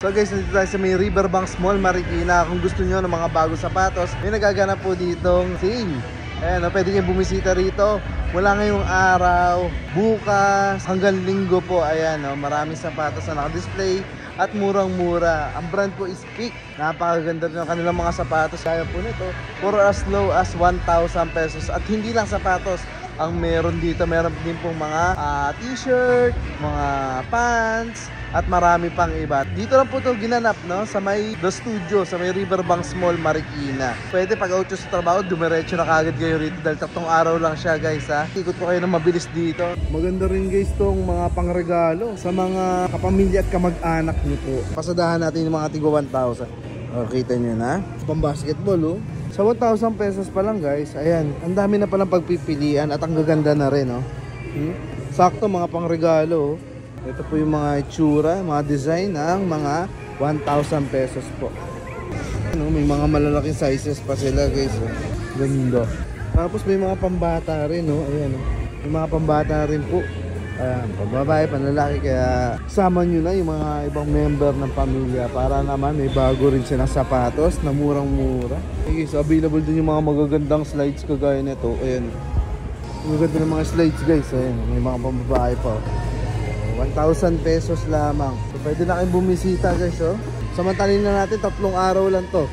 So guys, nandito tayo sa may Riverbanks Mall, Marikina. Kung gusto nyo ng mga bagong sapatos, may nagaganap po ditong sale. Ayan, pwede nyo bumisita rito mula ngayong araw, bukas, hanggang linggo po. Ayan, maraming sapatos na naka-display at murang-mura. Ang brand po is Peak. Napakaganda rin ang kanilang mga sapatos. Kaya po nito, for as low as 1,000 pesos. At hindi lang sapatos ang meron dito. Meron din pong mga t-shirt, mga pants, at marami pang iba. Dito lang po ito ginanap, no? Sa may The Studio, sa may Riverbanks Mall, Marikina. Pwede pag out sa trabaho, dumiretso na kagad kayo rito dahil 3 araw lang siya, guys, ha. Ikot ko kayo ng mabilis dito. Maganda rin, guys, tong mga pangregalo sa mga kapamilya at kamag-anak nyo po. Pasadahan natin yung mga tigo 1,000. Kita nyo na. Pang-basketball, oh. Sa 1,000 pesos pa lang, guys. Ayan, ang dami na palang pagpipilian at ang gaganda na rin, oh. Sakto, mga pangregalo, oh. Ito po yung mga itsura, mga design ng mga 1,000 pesos po. Ano, may mga malalaking sizes pa sila, guys. Ganda. Tapos may mga pambata rin, no? Ayan, no? May mga pambata rin po. Ayan, pambabae, panlalaki. Kaya sama nyo na yung mga ibang member ng pamilya para naman may bago rin silang sapatos na murang-mura. Okay, so available din yung mga magagandang slides kagaya nito. Ayan. Magaganda ng mga slides, guys. Ayan, may mga pambabae pa. 1,000 pesos lamang. So, pwede na kayong bumisita, guys, oh. Samantalin na natin, 3 araw lang to.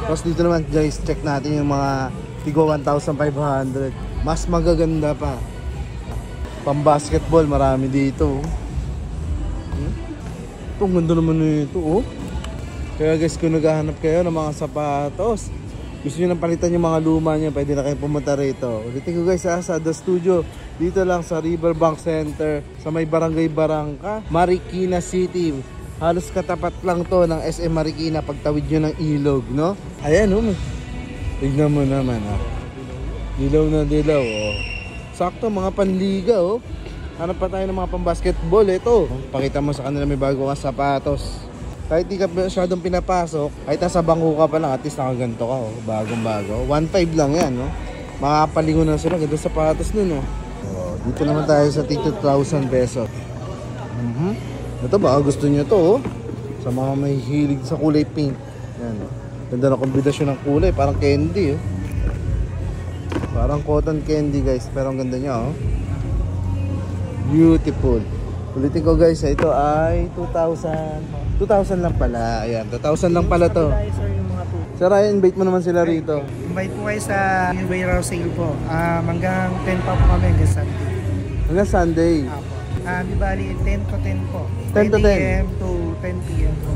Tapos dito naman, guys, check natin yung mga tigo 1,500. Mas magaganda pa. Pang basketball, marami dito. Ito, ang ganda naman nito, oh. Kaya, guys, kung naghahanap kayo ng mga sapatos, gusto nyo nang palitan yung mga luma nyo, pwede na kayong pumunta rito. Ulitin ko, guys, sa The Studio. Dito lang sa Riverbanks Center, sa may Barangay Barangka, Marikina City. Halos katapat lang to ng SM Marikina pagtawid nyo ng ilog, no? Ayan, oh. Tignan mo naman, ha. Dilaw na dilaw, oh. Sakto, mga panliga, oh. Hanap pa tayo ng mga pang-basketball, ito. Pakita mo sa kanila may bago kang sapatos. Kahit di ka masyadong pinapasok, kahit nasa bangko ka pa lang, at least nakaganto ka, oh. Bagong-bago. 1,500 lang yan, no? Makapalingon na sila, ganda sapatos nun, oh. Dito naman tayo sa 2,000 pesos. Ito baka gusto nyo to, oh. Sa mga may hilig sa kulay pink. Yan, oh. Ganda na kombinasyon ng kulay, parang candy, oh. Parang cotton candy, guys. Pero ang ganda niya, oh. Beautiful. Ulitin ko, guys, ito ay 2,000. 2,000 lang pala. Ayan, 2,000 lang pala to. Sir Ryan, invite mo naman sila rito. Invite po kayo sa warehouse sale po. Hanggang 10 pa po kami hanggang Sunday. Hanggang Sunday? Di bali 10 to 10 po. 10 to 10? 10 a.m. to 10 p.m. po.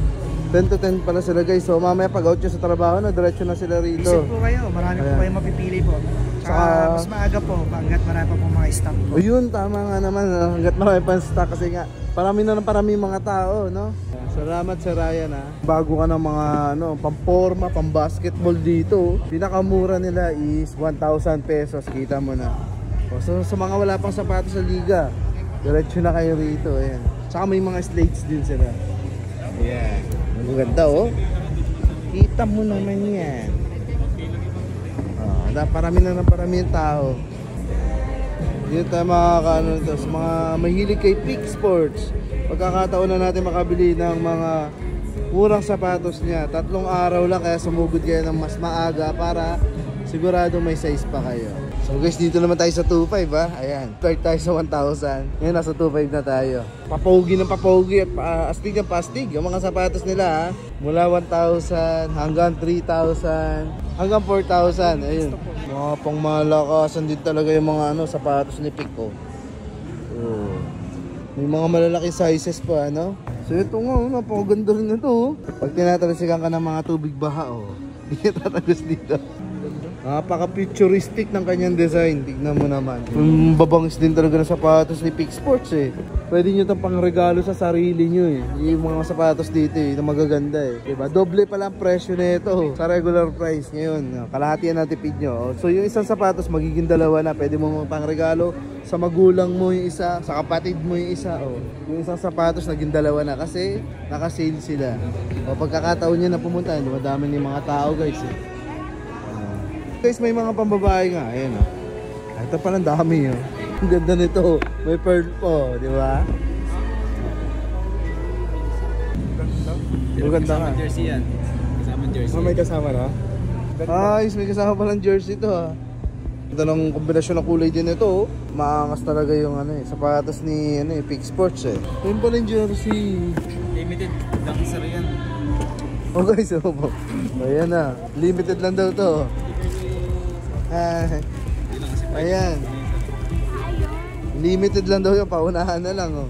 10 to 10 pala sila, guys. So mamaya pag out nyo sa trabaho na, diretso na sila rito. Visit po kayo. Marami po kayo mapipili po. Saka mas maaga po. Hanggat marami pa po mga stock po. O yun, tama nga naman. Hanggat marami pa stock kasi nga parami na ng parami mga tao, no? Salamat, Sir Ryan, ha. Bago ka ng mga pamporma, pambasketball dito, pinakamura nila is 1,000 pesos. Kita mo na. So sa mga wala pang sapatos sa liga, diretso na kayo rito. Ayan. Saka may mga slates din sila. Ayan. Maganda, oh. Kita mo naman yan. Parami na ng parami yung tao. Dito tayo makakaano nito sa mga mahilig kay Peak Sports. Pagkakataon na natin makabili ng mga murang sapatos niya. 3 araw lang, kaya sumugod kayo ng mas maaga para sigurado may size pa kayo. So guys, dito naman tayo sa 2,500, ha. Ayan, start tayo sa 1,000. Ngayon nasa 2,500 na tayo. Papogi ng papogi at astig ng pastig yung mga sapatos nila, ha. Mula 1,000 hanggang 3,000 hanggang 4,000. Ayun, mga pang malakasan din talaga yung mga sapatos ni Peak, oh. May mga malalaking sizes pa, ano? So ito nga, napakaganda rin ito, oh. Pag tinatalasikan ka ng mga tubig baha, oh, hindi ka tatagos dito. Napaka-futuristic ng kanyang design. Tignan mo naman. Babangis din talaga ng sapatos ni Peak Sports, eh. Pwede nyo itong pangregalo sa sarili nyo, eh. Yung mga sapatos dito, eh, na magaganda, eh. Diba? Doble pala ang presyo na ito, oh, sa regular price ngayon. Kalahati ang natipid nyo, oh. So yung isang sapatos magiging 2 na. Pwede mo pangregalo sa magulang mo yung isa, sa kapatid mo yung isa, oh. Yung isang sapatos naging 2 na kasi naka-sale sila. O pagkakataon nyo na pumunta, madami ng mga tao, guys, eh. Guys, may mga pambabae nga. Ayan, oh. Ito pa lang dami, oh. Ang ganda nito. May pearl po, di ba? Maganda nga. Jersey yan. Kasama jersey. May kasama na? Ayos, may kasama palang jersey to ha. Ito ng kombinasyon ng kulay din ito, oh. Maangas talaga yung sapatos ni Peak Sports eh. Ayun pala yung jersey. Limited lang sa yan. Okay, so po. Ayan na. Limited lang daw to. Ayan. Limited lang daw yung paunahan na lang oh.